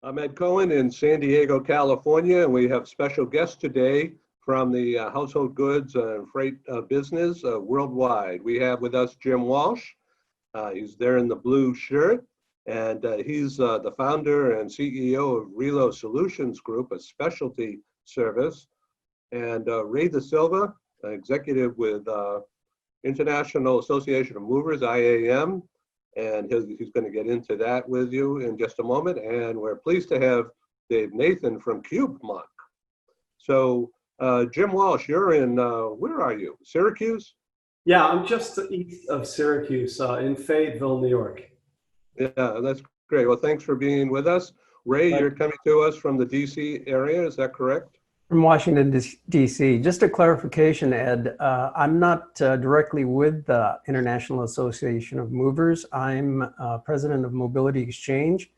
I'm Ed Cohen in San Diego, California, and we have special guests today from the household goods and freight business worldwide. We have with us Jim Walsh. He's there in the blue shirt, and he's the founder and CEO of Relo Solutions Group, a specialty service. And Ray Da Silva, executive with International Association of Movers, IAM, and he's going to get into that with you in just a moment. And we're pleased to have Dave Nathan from CubeMonk. So Jim Walsh, you're in, where are you? Syracuse? Yeah, I'm just east of Syracuse in Fayetteville, New York. Yeah, that's great. Well, thanks for being with us. Ray, you're coming to us from the DC area, is that correct? From Washington, D.C. Just a clarification, Ed. I'm not directly with the International Association of Movers. I'm president of Mobility Exchange,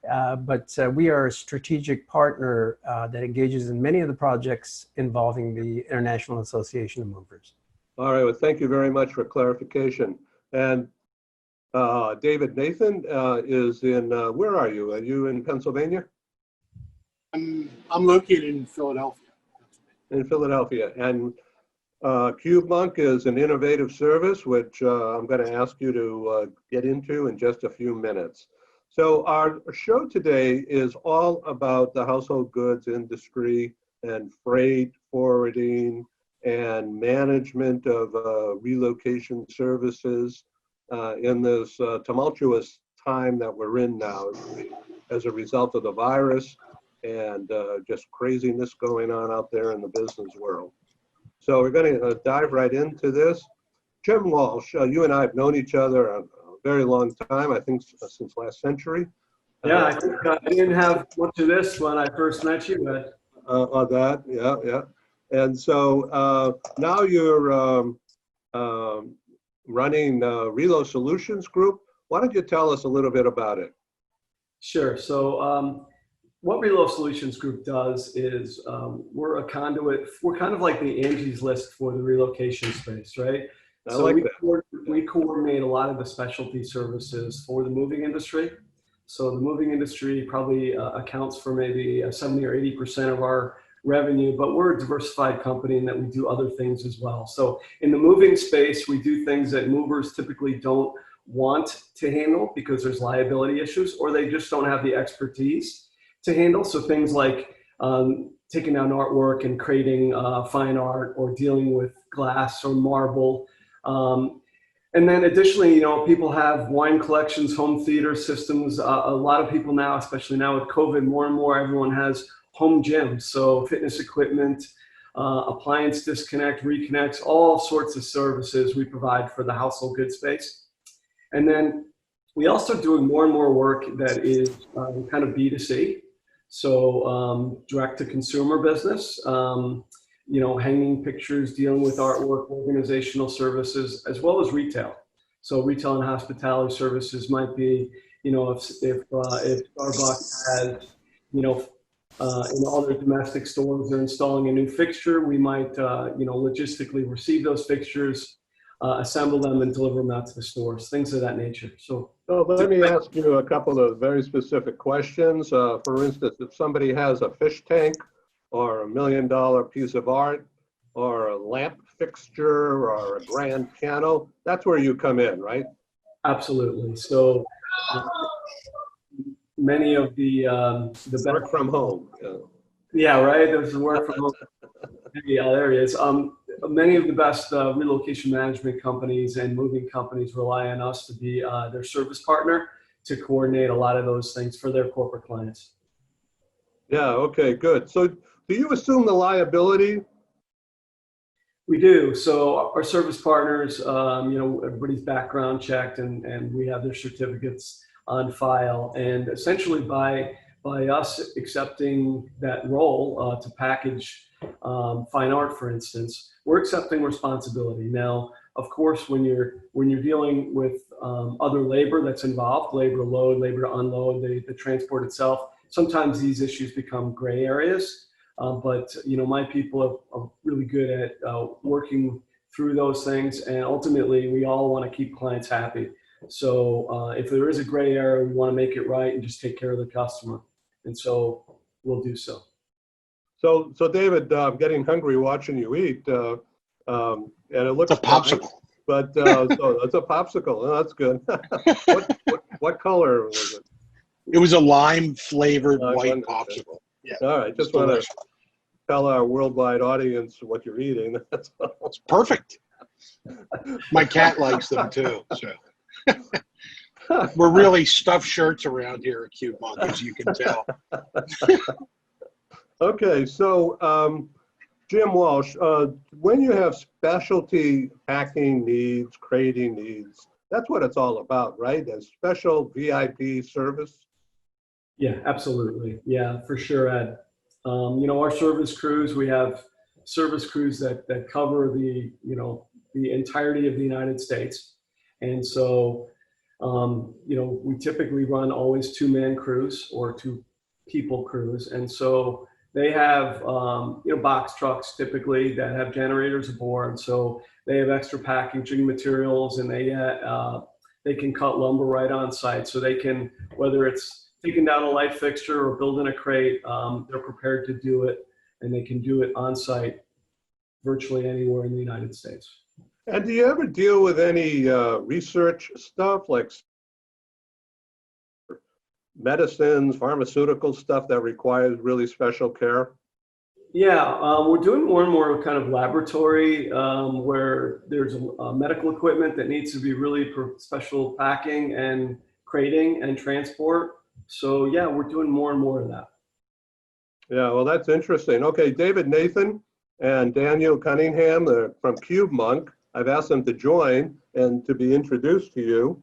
but we are a strategic partner that engages in many of the projects involving the International Association of Movers. All right, well, thank you very much for clarification. And David Nathan is in, where are you? Are you in Pennsylvania? I'm located in Philadelphia. In Philadelphia. And CubeMonk is an innovative service, which I'm going to ask you to get into in just a few minutes. So our show today is all about the household goods industry and freight, forwarding, and management of relocation services in this tumultuous time that we're in now as a result of the virus and just craziness going on out there in the business world. So we're going to dive right into this. Jim Walsh, you and I have known each other a very long time, I think since last century. Yeah, I think I didn't have much of this when I first met you, but on that, yeah. And so now you're running Relo Solutions Group. Why don't you tell us a little bit about it? Sure. So what Relo Solutions Group does is we're a conduit. We're kind of like the Angie's List for the relocation space, right? We coordinate a lot of the specialty services for the moving industry. So the moving industry probably accounts for maybe 70 or 80% of our revenue, but we're a diversified company in that we do other things as well. So in the moving space, we do things that movers typically don't want to handle because there's liability issues, or they just don't have the expertise to handle. So things like taking down artwork and creating fine art, or dealing with glass or marble. And then additionally, people have wine collections, home theater systems. A lot of people now, especially now with COVID, more and more, everyone has home gyms. So fitness equipment, appliance disconnect, reconnects, all sorts of services we provide for the household goods space. And then we also do more and more work that is kind of B2C. So direct to consumer business, hanging pictures, dealing with artwork, organizational services, as well as retail. So retail and hospitality services might be, if Starbucks has, in all their domestic stores, they're installing a new fixture, we might, logistically receive those fixtures, assemble them and deliver them out to the stores, things of that nature. So let me ask you a couple of very specific questions. For instance, if somebody has a fish tank or $1 million piece of art or a lamp fixture or a grand piano, that's where you come in, right? Absolutely. So many of the work from home. Yeah, right. There's the work from home. Yeah, there it is. Many of the best relocation management companies and moving companies rely on us to be their service partner to coordinate a lot of those things for their corporate clients. Yeah, okay, good. So do you assume the liability? We do. So our service partners, everybody's background checked and we have their certificates on file. And essentially by us accepting that role to package fine art, for instance, we're accepting responsibility. Now, of course, when you're dealing with other labor that's involved, labor to load, labor to unload, the transport itself, sometimes these issues become gray areas. But my people are really good at working through those things, and ultimately we all want to keep clients happy. So if there is a gray area, we want to make it right and just take care of the customer. And so we'll do so. So David, I'm getting hungry watching you eat, and it looks It's a popsicle. fine, but so it's a popsicle. Oh, that's good. What color was it? It was a lime flavored white Wonderful. popsicle. Yeah, All right, just it's want to delicious. tell our worldwide audience what you're eating. That's all. It's perfect. My cat likes them too. So we're really stuffed shirts around here at Cube Monk, as you can tell. Okay, so Jim Walsh, when you have specialty packing needs, crating needs, that's what it's all about, right? A special VIP service. Yeah, absolutely. Yeah, for sure, Ed. You know, our service crews, we have service crews that cover the, you know, the entirety of the United States. And so, you know, we typically run always two-man crews or two-people crews. And so they have, you know, box trucks typically that have generators aboard. So they have extra packaging materials, and they can cut lumber right on site. So they can, whether it's taking down a light fixture or building a crate, they're prepared to do it, and they can do it on site virtually anywhere in the United States. And do you ever deal with any research stuff like medicines, pharmaceutical stuff that requires really special care? Yeah, we're doing more and more kind of laboratory where there's medical equipment that needs to be really for special packing and crating and transport. So yeah, we're doing more and more of that. Yeah, well, that's interesting. Okay, David Nathan and Daniel Cunningham from Cube Monk. I've asked them to join and to be introduced to you.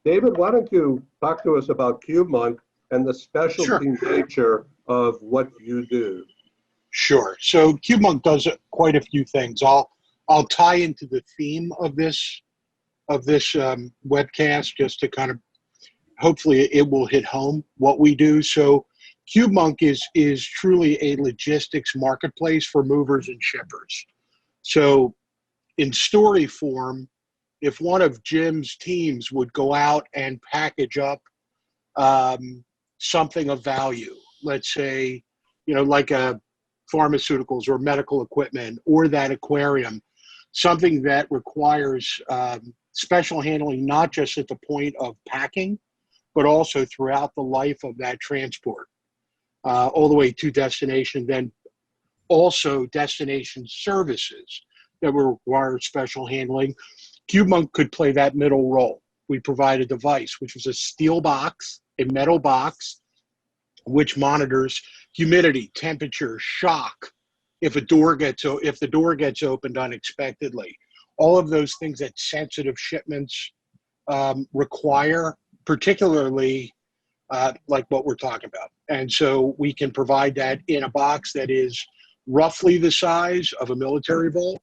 David, why don't you talk to us about Cube Monk and the specialty nature of what you do? Sure. So Cube Monk does quite a few things. I'll tie into the theme of this webcast just to kind of, hopefully it will hit home what we do. So Cube Monk is truly a logistics marketplace for movers and shippers. So in story form, if one of Jim's teams would go out and package up something of value, let's say, you know, like pharmaceuticals or medical equipment or that aquarium, something that requires special handling, not just at the point of packing, but also throughout the life of that transport, all the way to destination, then also destination services that will require special handling. Cube Monk could play that middle role. We provide a device, which is a steel box, a metal box, which monitors humidity, temperature, shock, if the door gets opened unexpectedly. All of those things that sensitive shipments require, particularly like what we're talking about. And so we can provide that in a box that is roughly the size of a military vault,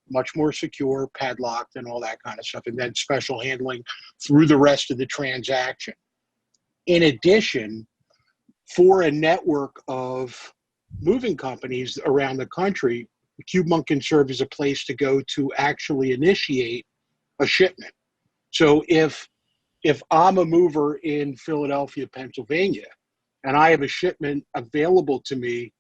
much more secure, padlocked, and all that kind of stuff, and then special handling through the rest of the transaction. In addition, for a network of moving companies around the country, Cube Monk can serve as a place to go to actually initiate a shipment. So if I'm a mover in Philadelphia, Pennsylvania, and I have a shipment available to me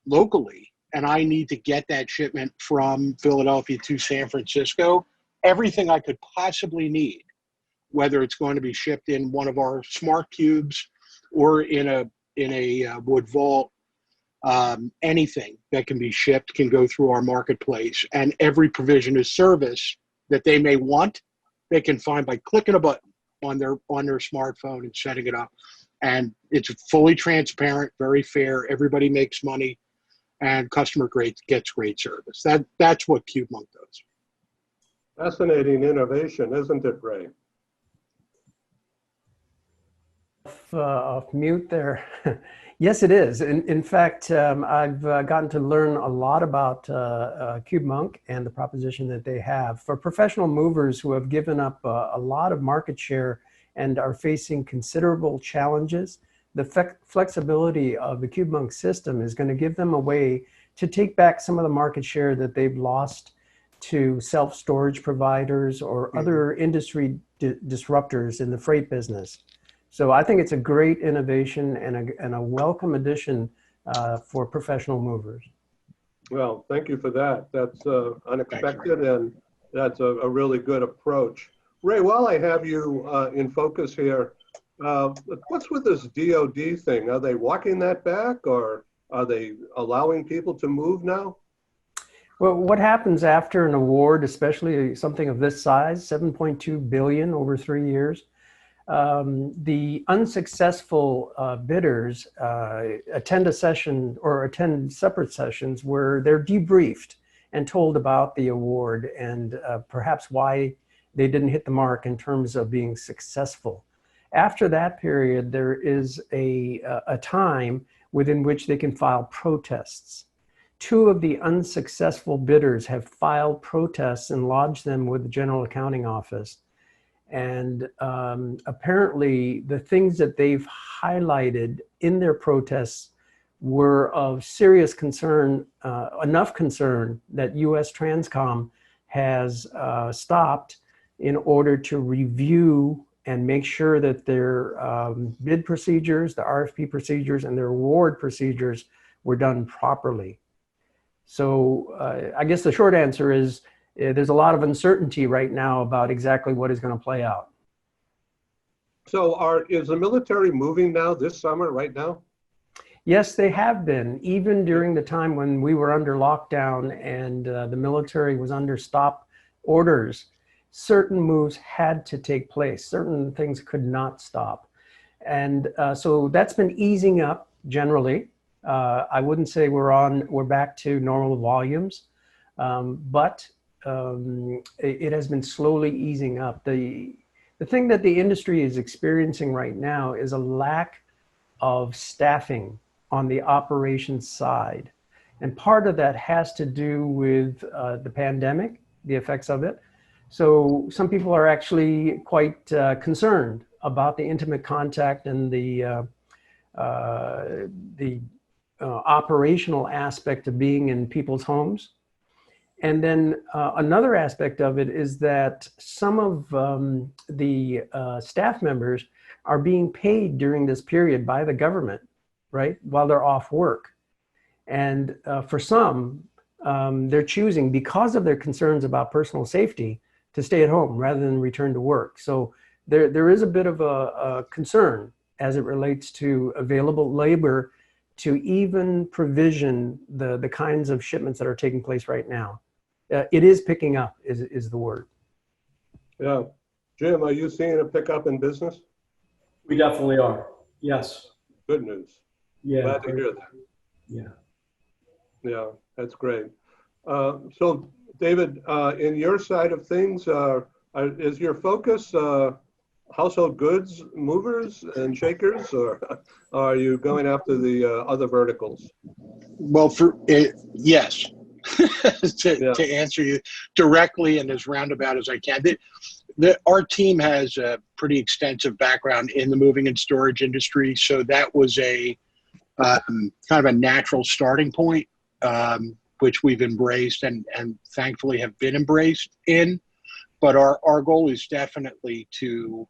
locally, and I need to get that shipment from Philadelphia to San Francisco, everything I could possibly need, whether it's going to be shipped in one of our smart cubes or in a wood vault, anything that can be shipped can go through our marketplace. And every provision of service that they may want, they can find by clicking a button on their smartphone and setting it up. And it's fully transparent, very fair. Everybody makes money, and customer gets great service. That's what Cube Monk does. Fascinating innovation, isn't it, Ray? Off mute there. Yes, it is. In fact, I've gotten to learn a lot about Cube Monk and the proposition that they have. For professional movers who have given up a lot of market share and are facing considerable challenges, the flexibility of the Cube Monk system is going to give them a way to take back some of the market share that they've lost to self-storage providers or other industry disruptors in the freight business. So I think it's a great innovation and a welcome addition for professional movers. Well, thank you for that. That's unexpected, and that's a really good approach. Ray, while I have you in focus here, what's with this DOD thing? Are they walking that back, or are they allowing people to move now? Well, what happens after an award, especially something of this size, 7.2 billion over 3 years? The unsuccessful bidders attend a session or attend separate sessions where they're debriefed and told about the award and perhaps why they didn't hit the mark in terms of being successful. After that period, there is a time within which they can file protests. 2 of the unsuccessful bidders have filed protests and lodged them with the General Accounting Office. And apparently the things that they've highlighted in their protests were of serious concern, enough concern that US Transcom has stopped in order to review and make sure that their bid procedures, the RFP procedures, and their award procedures were done properly. So I guess the short answer is there's a lot of uncertainty right now about exactly what is going to play out. So is the military moving now this summer, right now? Yes, they have been, even during the time when we were under lockdown and the military was under stop orders. Certain moves had to take place. Certain things could not stop. And so that's been easing up generally. I wouldn't say we're back to normal volumes, but it has been slowly easing up. The thing that the industry is experiencing right now is a lack of staffing on the operations side. And part of that has to do with the pandemic, the effects of it. So some people are actually quite concerned about the intimate contact and the operational aspect of being in people's homes. And then another aspect of it is that some of the staff members are being paid during this period by the government, right, while they're off work. And for some, they're choosing, because of their concerns about personal safety, to stay at home rather than return to work. So there is a bit of a concern as it relates to available labor to even provision the kinds of shipments that are taking place right now. It is picking up, is the word. Yeah. Jim, are you seeing a pickup in business? We definitely are. Yes. Good news. Yeah. Glad to hear that. Yeah. Yeah, that's great. So, David, in your side of things, is your focus household goods movers and shakers, or are you going after the other verticals? Well, yes. To answer you directly and as roundabout as I can, our team has a pretty extensive background in the moving and storage industry, so that was a kind of a natural starting point, which we've embraced and thankfully have been embraced in. But our goal is definitely to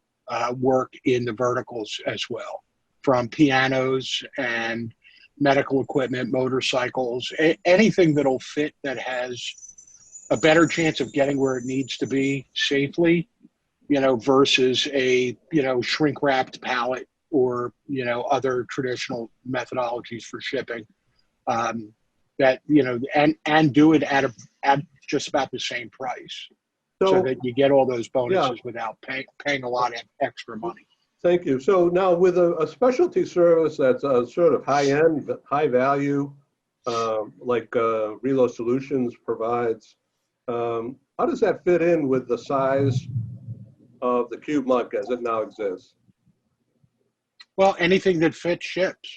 work in the verticals as well, from pianos and medical equipment, motorcycles, anything that'll fit that has a better chance of getting where it needs to be safely, versus a, shrink wrapped pallet or, other traditional methodologies for shipping, that, and do it at just about the same price, so that you get all those bonuses without paying a lot of extra money. Thank you. So now with a specialty service that's sort of high-end, high-value, like Relo Solutions provides, how does that fit in with the size of the Cube Monk as it now exists? Well, anything that fits ships.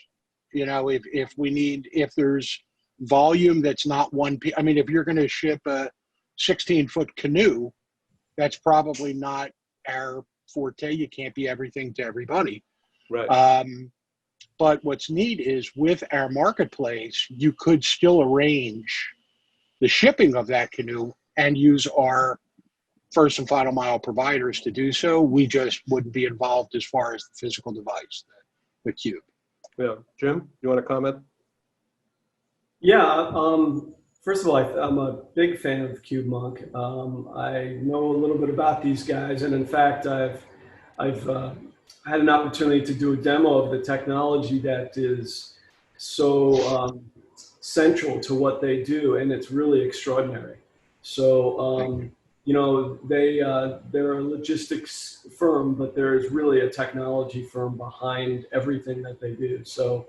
If there's volume that's not one piece. I mean, if you're going to ship a 16-foot canoe, that's probably not our forte. You can't be everything to everybody. Right. But what's neat is with our marketplace, you could still arrange the shipping of that canoe and use our first and final mile providers to do so. We just wouldn't be involved as far as the physical device, the Cube. Yeah. Jim, you want to comment? Yeah. First of all, I'm a big fan of CubeMonk. I know a little bit about these guys, and in fact, I've had an opportunity to do a demo of the technology that is so central to what they do, and it's really extraordinary. So, you know, they're a logistics firm, but there's really a technology firm behind everything that they do. So,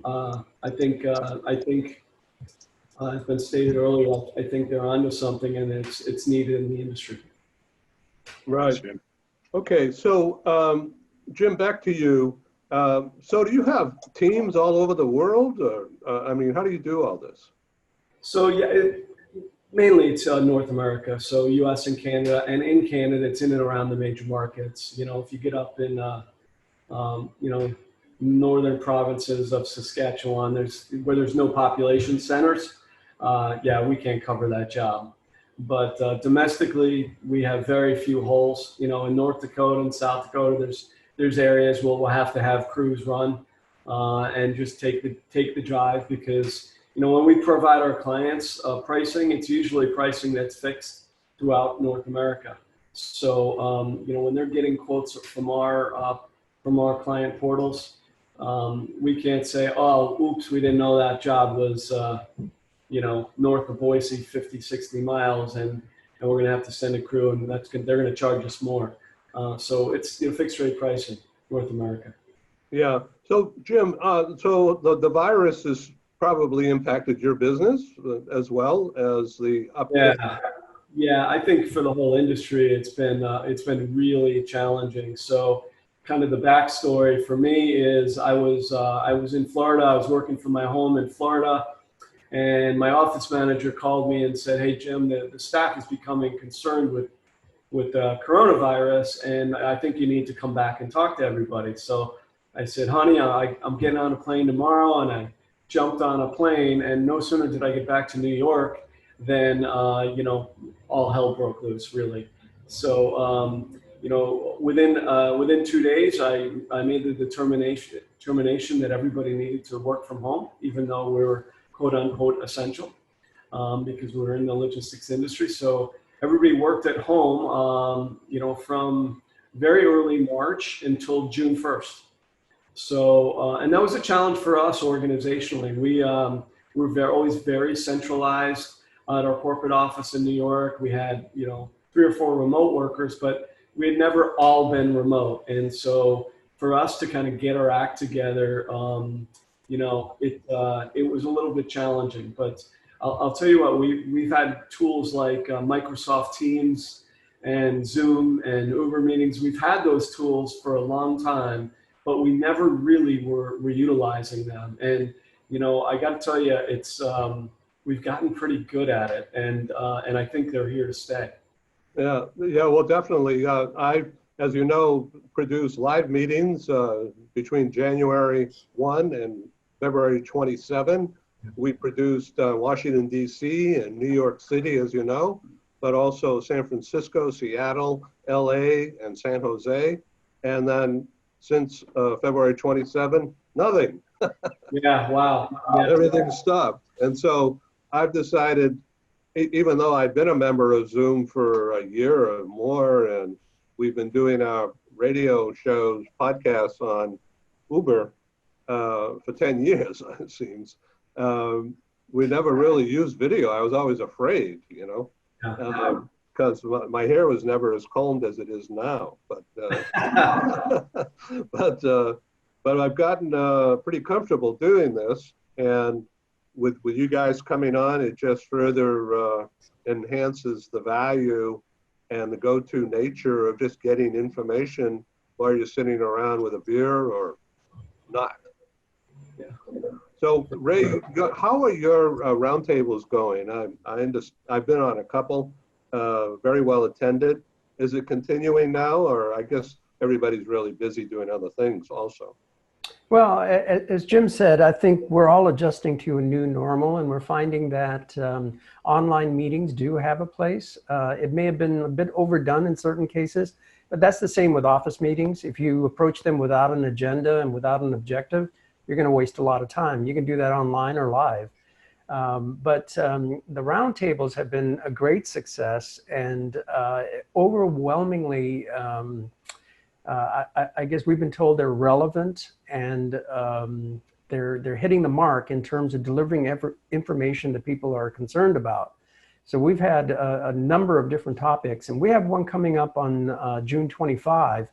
I think it's been stated earlier. I think they're onto something, and it's needed in the industry. Right. Okay. So, Jim, back to you. So do you have teams all over the world? Or, I mean, how do you do all this? So yeah, mainly it's North America, so U.S. and Canada, and in Canada, it's in and around the major markets. You know, if you get up in, you know, northern provinces of Saskatchewan, where there's no population centers, yeah, we can't cover that job. But domestically, we have very few holes. You know, in North Dakota and South Dakota, there's areas where we'll have to have crews run and just take the drive, because you know, when we provide our clients pricing, it's usually pricing that's fixed throughout North America. So you know, when they're getting quotes from our client portals, we can't say, oh, oops, we didn't know that job was you know, north of Boise, 50, 60 miles, and we're going to have to send a crew, and they're going to charge us more. So it's, you know, fixed rate pricing, North America. Yeah. So, Jim, so the virus has probably impacted your business as well as the uptick. Yeah. I think for the whole industry, it's been really challenging. So, kind of the backstory for me is I was in Florida. I was working from my home in Florida, and my office manager called me and said, "Hey, Jim, the staff is becoming concerned with coronavirus, and I think you need to come back and talk to everybody." So I said, "Honey, I'm getting on a plane tomorrow," and I jumped on a plane, and no sooner did I get back to New York than you know, all hell broke loose, really. So you know, within 2 days, I made the determination that everybody needed to work from home, even though we were quote unquote essential, because we're in the logistics industry. So everybody worked at home, you know, from very early March until June 1st. So, and that was a challenge for us organizationally. We're always very centralized at our corporate office in New York. We had, you know, 3 or 4 remote workers, but we had never all been remote. And so for us to kind of get our act together, you know, it was a little bit challenging. But I'll tell you what, we've had tools like Microsoft Teams and Zoom and Uber meetings. We've had those tools for a long time, but we never really were utilizing them. And, you know, I got to tell you, it's, we've gotten pretty good at it, and I think they're here to stay. Yeah, well, definitely. I, as you know, produce live meetings between January 1 and February 27. We produced Washington, D.C. and New York City, as you know, but also San Francisco, Seattle, L.A., and San Jose. And then since February 27, nothing. Yeah, wow. Yeah. Everything stopped. And so I've decided, even though I've been a member of Zoom for a year or more, and we've been doing our radio shows, podcasts on Uber for 10 years, it seems. We never really used video. I was always afraid, you know, because my hair was never as combed as it is now. But but I've gotten pretty comfortable doing this, and with you guys coming on, it just further enhances the value and the go-to nature of just getting information while you're sitting around with a beer or not. Yeah. So Ray, how are your roundtables going? I've been on a couple, very well attended. Is it continuing now, or I guess everybody's really busy doing other things also? Well, as Jim said, I think we're all adjusting to a new normal, and we're finding that online meetings do have a place. It may have been a bit overdone in certain cases, but that's the same with office meetings. If you approach them without an agenda and without an objective, you're going to waste a lot of time. You can do that online or live. But the roundtables have been a great success, and overwhelmingly, I guess we've been told they're relevant, and they're hitting the mark in terms of delivering information that people are concerned about. So we've had a number of different topics, and we have one coming up on June 25,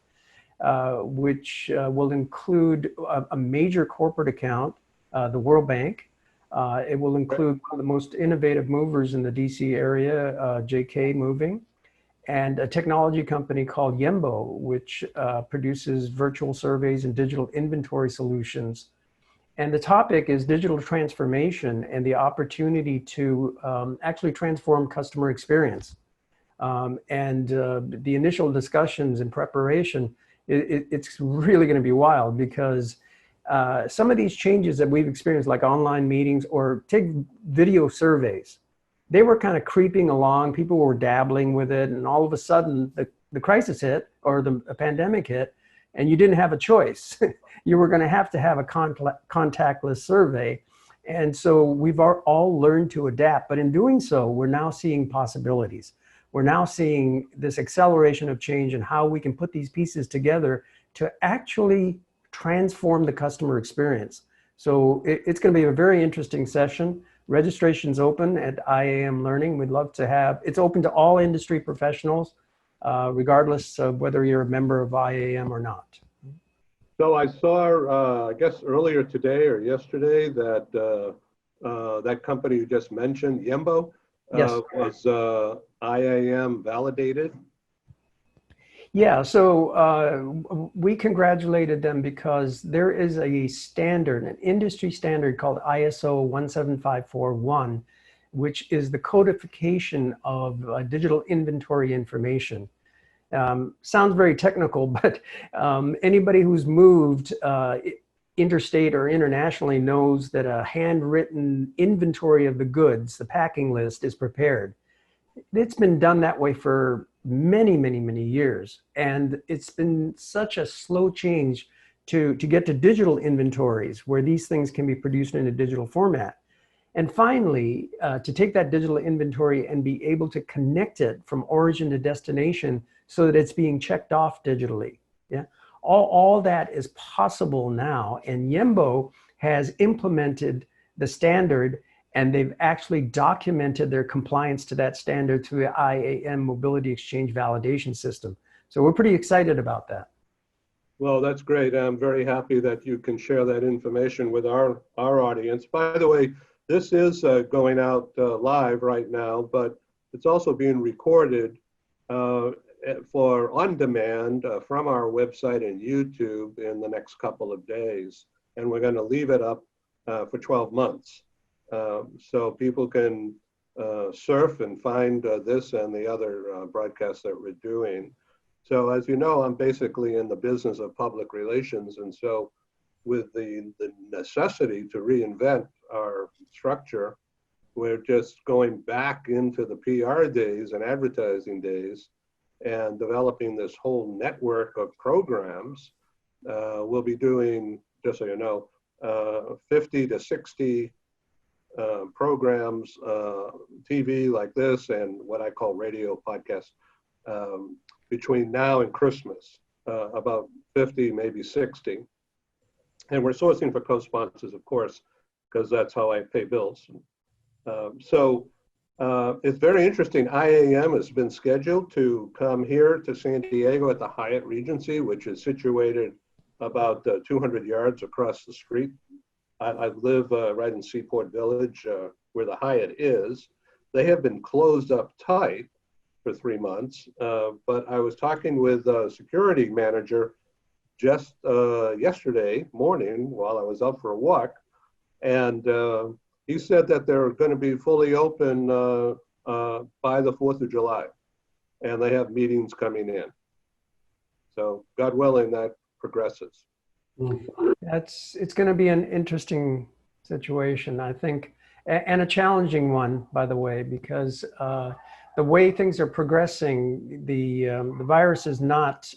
which will include a major corporate account, the World Bank. It will include one of the most innovative movers in the DC area, JK Moving, and a technology company called Yembo, which produces virtual surveys and digital inventory solutions. And the topic is digital transformation and the opportunity to actually transform customer experience. The initial discussions in preparation, it's really going to be wild, because some of these changes that we've experienced, like online meetings or take video surveys, they were kind of creeping along. People were dabbling with it, and all of a sudden the crisis hit, or the pandemic hit, and you didn't have a choice. You were going to have a contactless survey. And so we've all learned to adapt, but in doing so, we're now seeing possibilities. We're now seeing this acceleration of change and how we can put these pieces together to actually transform the customer experience. So it's going to be a very interesting session. Registration's open at IAM Learning. We'd love to have, it's open to all industry professionals, regardless of whether you're a member of IAM or not. So I saw, I guess earlier today or yesterday, that that company you just mentioned, Yembo, Yes. was IAM validated. Yeah, so we congratulated them because there is a standard, an industry standard called ISO 17541, which is the codification of digital inventory information. Sounds very technical, but anybody who's moved interstate or internationally knows that a handwritten inventory of the goods, the packing list, is prepared. It's been done that way for many, many, many years. And it's been such a slow change to get to digital inventories where these things can be produced in a digital format. And finally, to take that digital inventory and be able to connect it from origin to destination so that it's being checked off digitally. Yeah, all that is possible now. And Yembo has implemented the standard, and they've actually documented their compliance to that standard through the IAM Mobility Exchange Validation System. So we're pretty excited about that. Well, that's great. I'm very happy that you can share that information with our audience. By the way, this is going out live right now, but it's also being recorded for on demand from our website and YouTube in the next couple of days. And we're going to leave it up for 12 months. So people can surf and find this and the other broadcasts that we're doing. So as you know, I'm basically in the business of public relations. And so with the necessity to reinvent our structure, we're just going back into the PR days and advertising days and developing this whole network of programs. We'll be doing, just so you know, 50 to 60 programs, TV like this, and what I call radio podcasts between now and Christmas, about 50, maybe 60. And we're sourcing for co-sponsors, of course, because that's how I pay bills. So it's very interesting. IAM has been scheduled to come here to San Diego at the Hyatt Regency, which is situated about 200 yards across the street. I live right in Seaport Village, where the Hyatt is. They have been closed up tight for 3 months, but I was talking with a security manager just yesterday morning while I was out for a walk, and he said that they're going to be fully open by the 4th of July, and they have meetings coming in. So God willing, that progresses. It's going to be an interesting situation, I think, and a challenging one, by the way, because the way things are progressing, the virus is not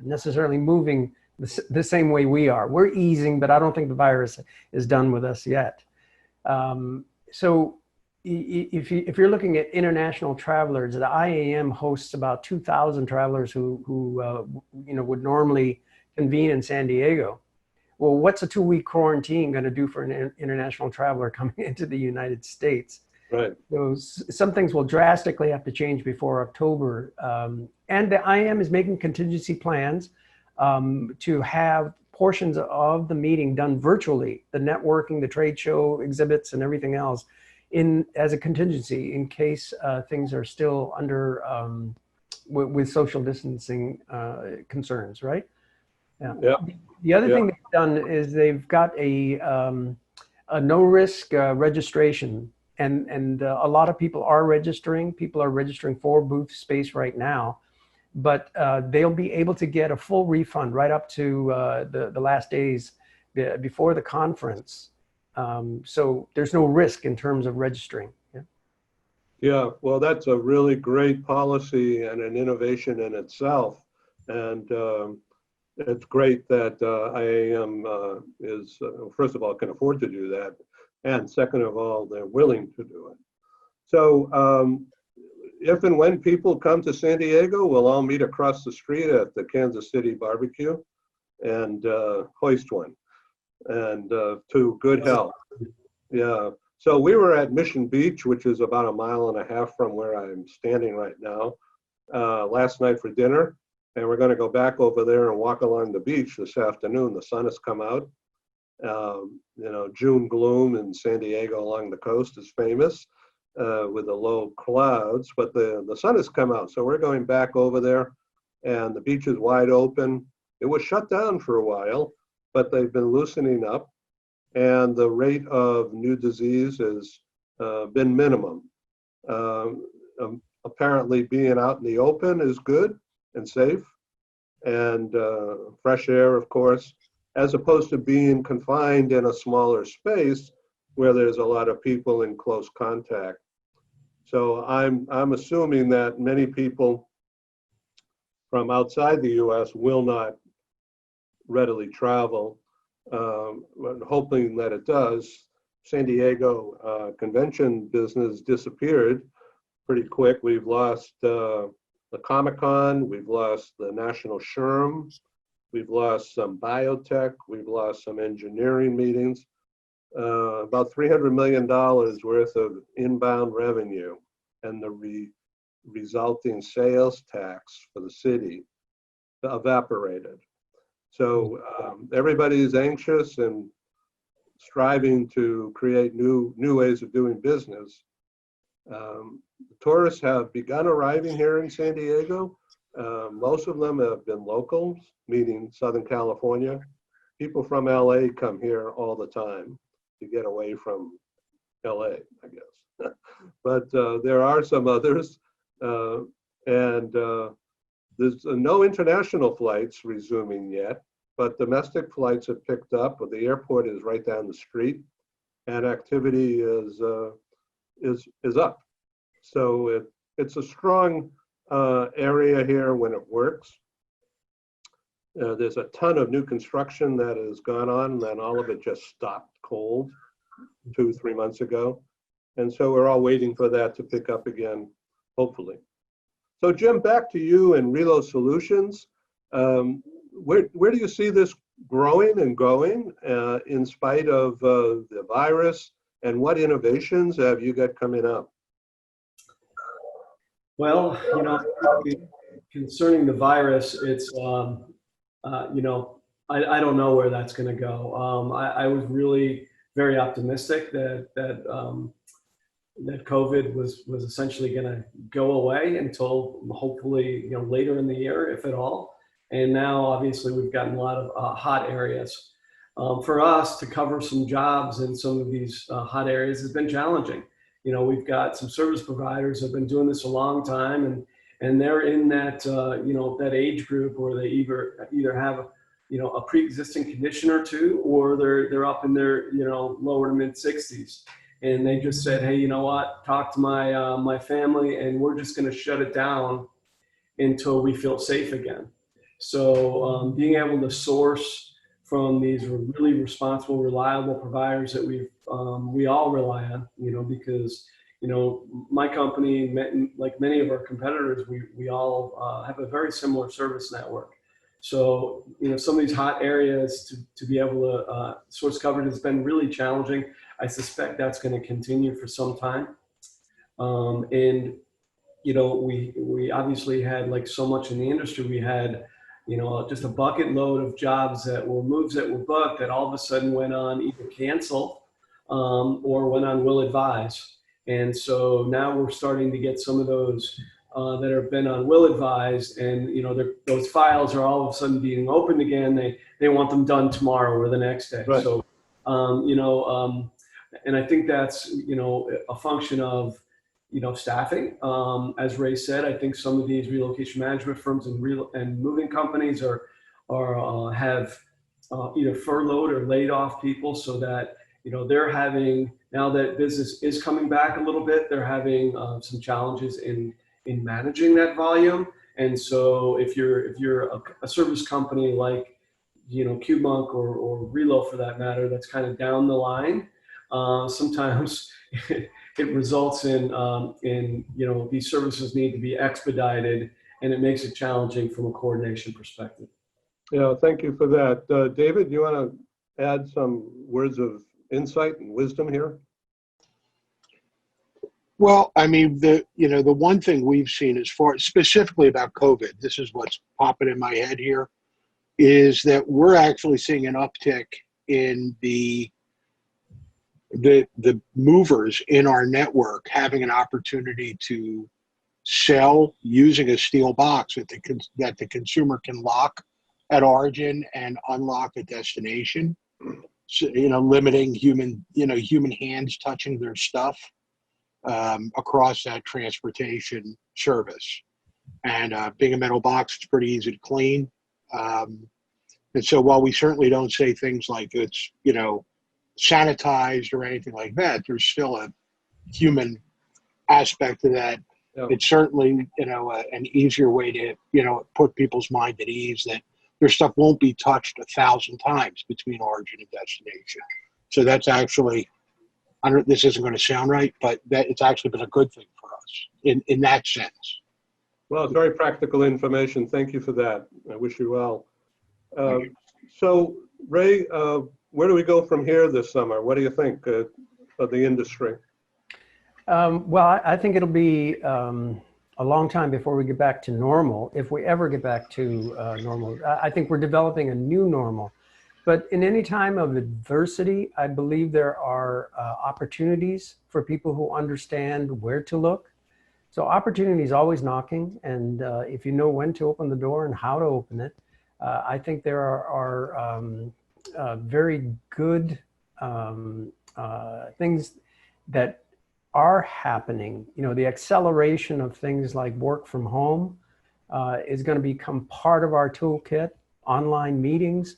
necessarily moving the same way we are. We're easing, but I don't think the virus is done with us yet. So if you're looking at international travelers, the IAM hosts about 2,000 travelers who would normally convene in San Diego. Well, what's a 2-week quarantine going to do for an international traveler coming into the United States? Right. So some things will drastically have to change before October. And the IAM is making contingency plans to have portions of the meeting done virtually, the networking, the trade show exhibits and everything else as a contingency in case things are still under with social distancing concerns, right? Yeah. The other thing they've done is they've got a no risk registration, and a lot of people are registering. People are registering for booth space right now, but they'll be able to get a full refund right up to the last days before the conference. So there's no risk in terms of registering. Yeah, well, that's a really great policy and an innovation in itself. And it's great that IAM is, first of all, can afford to do that. And second of all, they're willing to do it. So if and when people come to San Diego, we'll all meet across the street at the Kansas City barbecue and hoist one, and to good health. Yeah. So we were at Mission Beach, which is about 1.5 miles from where I'm standing right now, last night for dinner. And we're going to go back over there and walk along the beach this afternoon. The sun has come out. June gloom in San Diego along the coast is famous with the low clouds, but the sun has come out. So we're going back over there, and the beach is wide open. It was shut down for a while, but they've been loosening up, and the rate of new disease has been minimum. Apparently being out in the open is good and safe, and fresh air, of course, as opposed to being confined in a smaller space where there's a lot of people in close contact. So I'm assuming that many people from outside the US will not readily travel, hoping that it does. San Diego convention business disappeared pretty quick. We've lost the Comic-Con, we've lost the National SHRM, we've lost some biotech, we've lost some engineering meetings, about $300 million worth of inbound revenue, and the resulting sales tax for the city evaporated. So everybody's anxious and striving to create new ways of doing business. Tourists have begun arriving here in San Diego. Most of them have been locals, meaning Southern California. People from LA come here all the time to get away from LA, I guess. But there are some others, and there's no international flights resuming yet, but domestic flights have picked up. The airport is right down the street, and activity is up. So it's a strong area here when it works. There's a ton of new construction that has gone on, and then all of it just stopped cold 2-3 months ago. And so we're all waiting for that to pick up again, hopefully. So Jim, back to you and Relo Solutions. Where do you see this growing and going in spite of the virus? And what innovations have you got coming up? Well, concerning the virus, it's, I don't know where that's going to go. I was really very optimistic that COVID was essentially going to go away until hopefully, later in the year, if at all. And now, obviously, we've gotten a lot of hot areas. For us to cover some jobs in some of these hot areas has been challenging. We've got some service providers who have been doing this a long time, and they're in that, that age group where they either have, a pre-existing condition or two, or they're up in their, lower to mid 60s. And they just said, hey, you know what, talk to my family, and we're just going to shut it down until we feel safe again. So being able to source from these really responsible, reliable providers that we all rely on, because, my company, like many of our competitors, we all have a very similar service network. So, some of these hot areas to be able to source coverage has been really challenging. I suspect that's going to continue for some time. And, we obviously had, like so much in the industry, we had, just a bucket load of jobs that were moves that were booked that all of a sudden went on either cancel or went on will advise. And so now we're starting to get some of those that have been on will advise, and those files are all of a sudden being opened again. They want them done tomorrow or the next day. Right. So and I think that's a function of staffing. As Ray said, I think some of these relocation management firms and moving companies have either furloughed or laid off people, so that they're having, now that business is coming back a little bit, they're having some challenges in managing that volume. And so if you're a service company like CubeMonk or Relo for that matter, that's kind of down the line, sometimes it results in these services need to be expedited, and it makes it challenging from a coordination perspective. Yeah, thank you for that. David, you want to add some words of insight and wisdom here? Well, I mean, the one thing we've seen as far specifically about COVID, this is what's popping in my head here, is that we're actually seeing an uptick in the movers in our network having an opportunity to sell using a steel box that the consumer can lock at origin and unlock at destination. So, limiting human hands touching their stuff across that transportation service. And being a metal box, it's pretty easy to clean. And so while we certainly don't say things like it's, sanitized or anything like that, there's still a human aspect to that. Yeah. It's certainly, an easier way to, put people's mind at ease that their stuff won't be touched 1,000 times between origin and destination. So that's actually, this isn't going to sound right, but that it's actually been a good thing for us in that sense. Well, it's very practical information. Thank you for that. I wish you well. So, Ray, where do we go from here this summer? What do you think of the industry? Well, I think it'll be a long time before we get back to normal, if we ever get back to normal. I think we're developing a new normal. But in any time of adversity, I believe there are opportunities for people who understand where to look. So opportunity is always knocking. And if you know when to open the door and how to open it, I think there are very good things that are happening. The acceleration of things like work from home is going to become part of our toolkit. Online meetings,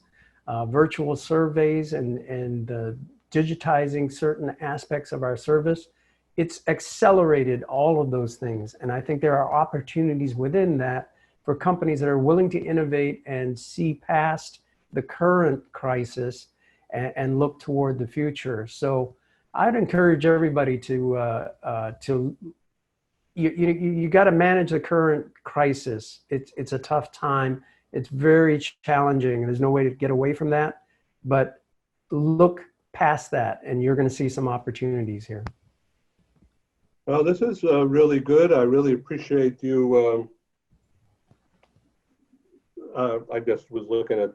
virtual surveys, and digitizing certain aspects of our service. It's accelerated all of those things. And I think there are opportunities within that for companies that are willing to innovate and see past the current crisis and look toward the future. So I'd encourage everybody to you got to manage the current crisis. It's a tough time. It's very challenging. There's no way to get away from that, but look past that and you're going to see some opportunities here. Well, this is really good. I really appreciate you. I just was looking at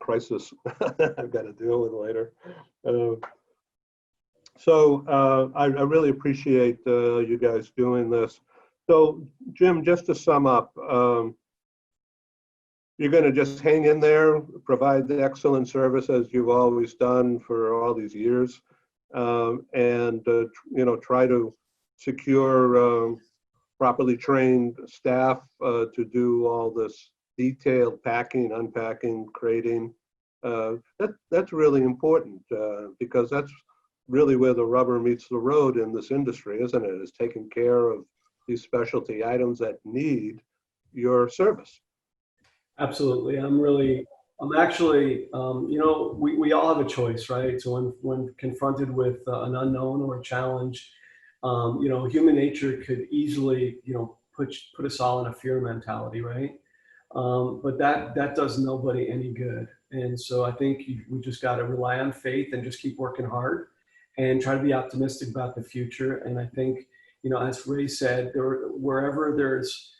crisis I've got to deal with later. So I really appreciate you guys doing this. So Jim, just to sum up, you're going to just hang in there, provide the excellent service as you've always done for all these years, and try to secure properly trained staff to do all this detailed packing, unpacking, crating, That's really important because that's really where the rubber meets the road in this industry, isn't it? Is taking care of these specialty items that need your service. Absolutely. I'm actually, we all have a choice, right? So when confronted with an unknown or a challenge, human nature could easily, put us all in a fear mentality, right? But that does nobody any good. And so I think we just got to rely on faith and just keep working hard and try to be optimistic about the future. And I think, as Ray said, wherever there's,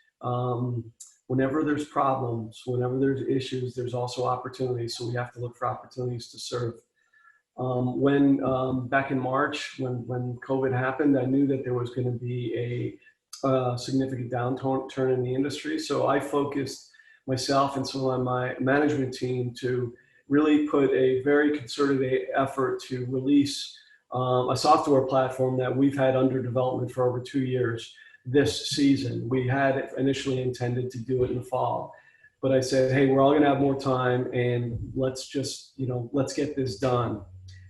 whenever there's problems, whenever there's issues, there's also opportunities. So we have to look for opportunities to serve. When back in March, when COVID happened, I knew that there was going to be a significant downturn in the industry. So I focused myself and some of my management team to really put a very concerted effort to release a software platform that we've had under development for over 2 years this season. We had initially intended to do it in the fall, but I said, hey, we're all going to have more time and let's just, let's get this done.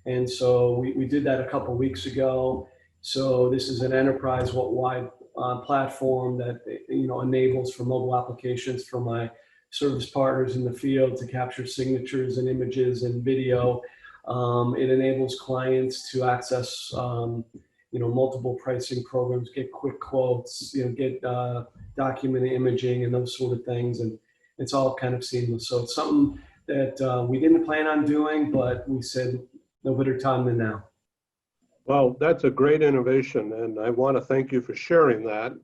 And so we did that a couple of weeks ago. So this is an enterprise-wide platform that enables for mobile applications for my service partners in the field to capture signatures and images and video. It enables clients to access multiple pricing programs, get quick quotes, get document imaging and those sort of things, and it's all kind of seamless. So it's something that we didn't plan on doing, but we said no better time than now. Well, that's a great innovation, and I want to thank you for sharing that.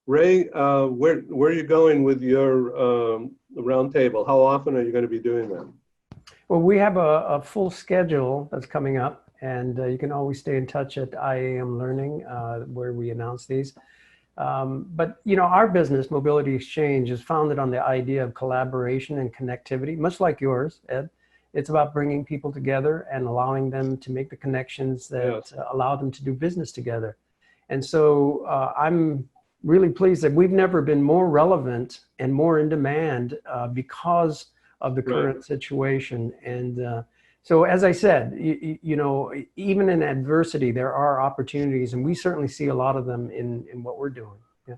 Ray, where are you going with your roundtable? How often are you going to be doing that? Well, we have a full schedule that's coming up, and you can always stay in touch at IAM Learning, where we announce these. But our business, Mobility Exchange, is founded on the idea of collaboration and connectivity, much like yours, Ed. It's about bringing people together and allowing them to make the connections that allow them to do business together. And so I'm really pleased that we've never been more relevant and more in demand because of the current situation. And so, as I said, even in adversity, there are opportunities, and we certainly see a lot of them in what we're doing. Yeah.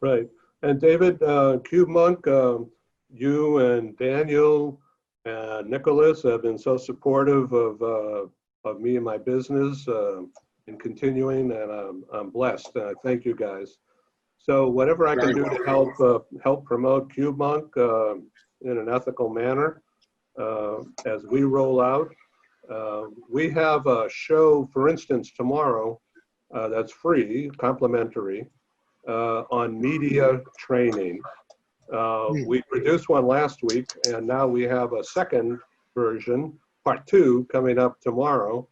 Right. And David, CubeMonk, you and Daniel and Nicholas have been so supportive of me and my business in continuing, and I'm blessed. Thank you guys. So whatever I can do to help promote CubeMonk in an ethical manner as we roll out. We have a show, for instance, tomorrow that's free, complimentary, on media training. We produced one last week, and now we have a second version, part 2, coming up tomorrow.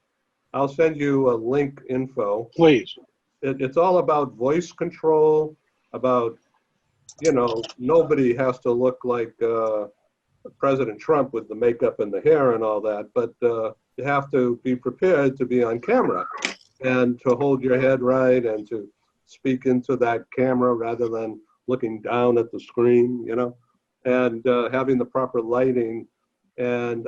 I'll send you a link info. Please. It's all about voice control, about, nobody has to look like President Trump with the makeup and the hair and all that, but you have to be prepared to be on camera and to hold your head right and to speak into that camera rather than looking down at the screen, and having the proper lighting and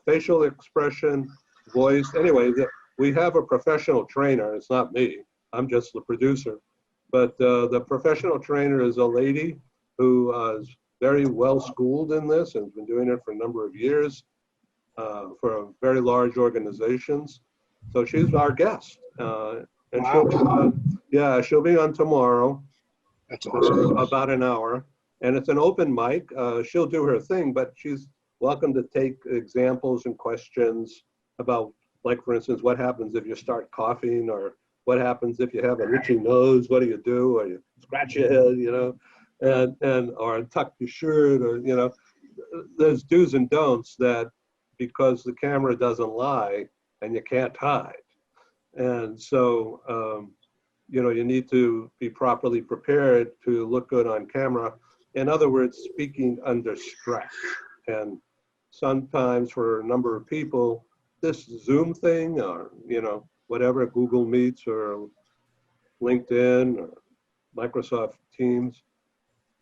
facial expression, voice. Anyway, we have a professional trainer. It's not me. I'm just the producer. But the professional trainer is a lady who is very well schooled in this and has been doing it for a number of years for very large organizations. So she's our guest. And Wow. she'll be on tomorrow. That's awesome. For about an hour. And it's an open mic. She'll do her thing, but she's welcome to take examples and questions about, like, for instance, what happens if you start coughing, or what happens if you have an itchy nose? What do you do? Or you scratch your head, and or tuck your shirt, or there's do's and don'ts that, because the camera doesn't lie and you can't hide. And so you need to be properly prepared to look good on camera. In other words, speaking under stress. And sometimes for a number of people, this Zoom thing, or whatever, Google Meets or LinkedIn or Microsoft Teams,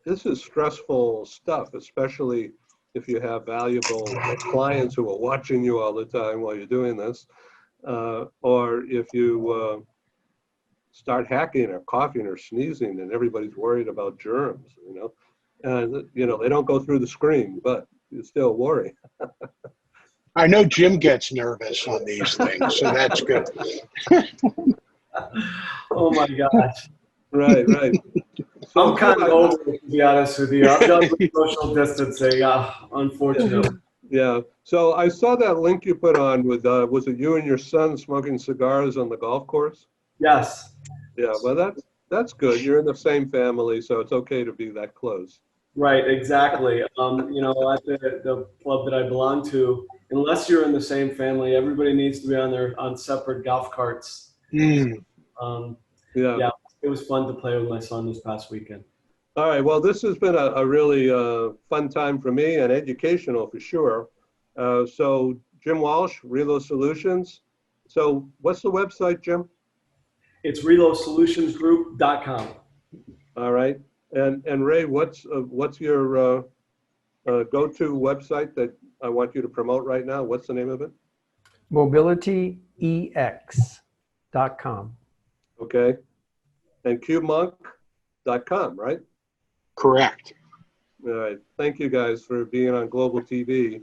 this is stressful stuff, especially if you have valuable clients who are watching you all the time while you're doing this, or if you start hacking or coughing or sneezing and everybody's worried about germs, you know. And, you know, they don't go through the screen, but you still worry. I know Jim gets nervous on these things, so that's good. Oh my gosh. Right, right. So, I'm kind of over it, to be honest with you. I'm done with social distancing, unfortunately. yeah. So I saw that link you put on with, was it you and your son smoking cigars on the golf course? Yes. Yeah, well, that's good. You're in the same family, so it's okay to be that close. Right, exactly. You know, at the club that I belong to, unless you're in the same family, everybody needs to be on separate golf carts. Mm. Yeah. Yeah, it was fun to play with my son this past weekend. All right. Well, this has been a really fun time for me and educational for sure. So Jim Walsh, Relo Solutions. So what's the website, Jim? It's relosolutionsgroup.com. All right. And Ray, what's your go-to website that I want you to promote right now? What's the name of it? mobilityex.com. Okay. And cubemonk.com, right? Correct. All right. Thank you guys for being on Global TV.